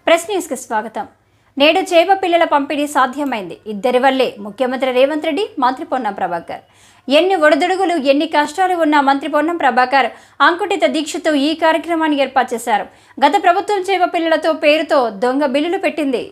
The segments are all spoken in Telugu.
ప్రెస్ న్యూస్కి స్వాగతం. నేడు చేప పిల్లల పంపిణీ సాధ్యమైంది. ఇద్దరి వల్లే ముఖ్యమంత్రి రేవంత్ రెడ్డి, మంత్రి పొన్నం ప్రభాకర్. ఎన్ని ఒడిదుడుగులు, ఎన్ని కష్టాలు ఉన్న మంత్రి పొన్నం ప్రభాకర్ అంకుటిత దీక్షతో ఈ కార్యక్రమాన్ని ఏర్పాటు చేశారు. గత ప్రభుత్వం చేప పిల్లలతో పేరుతో దొంగ బిల్లులు పెట్టింది.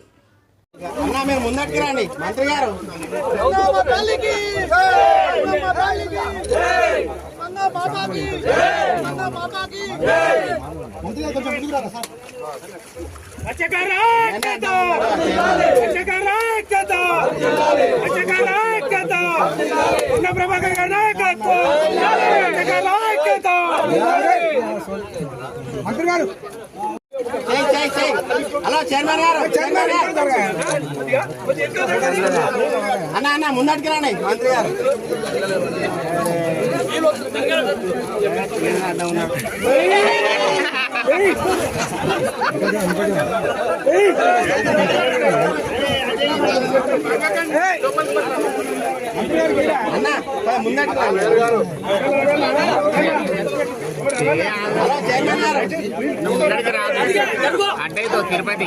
హలో చైర్మన్ గారు, అన్న ముందటికి రాండి మంత్రి గారు. అన్న ముందటికి రాండి. హలో చైర్మన్ గారు, అంటే తిరుపతి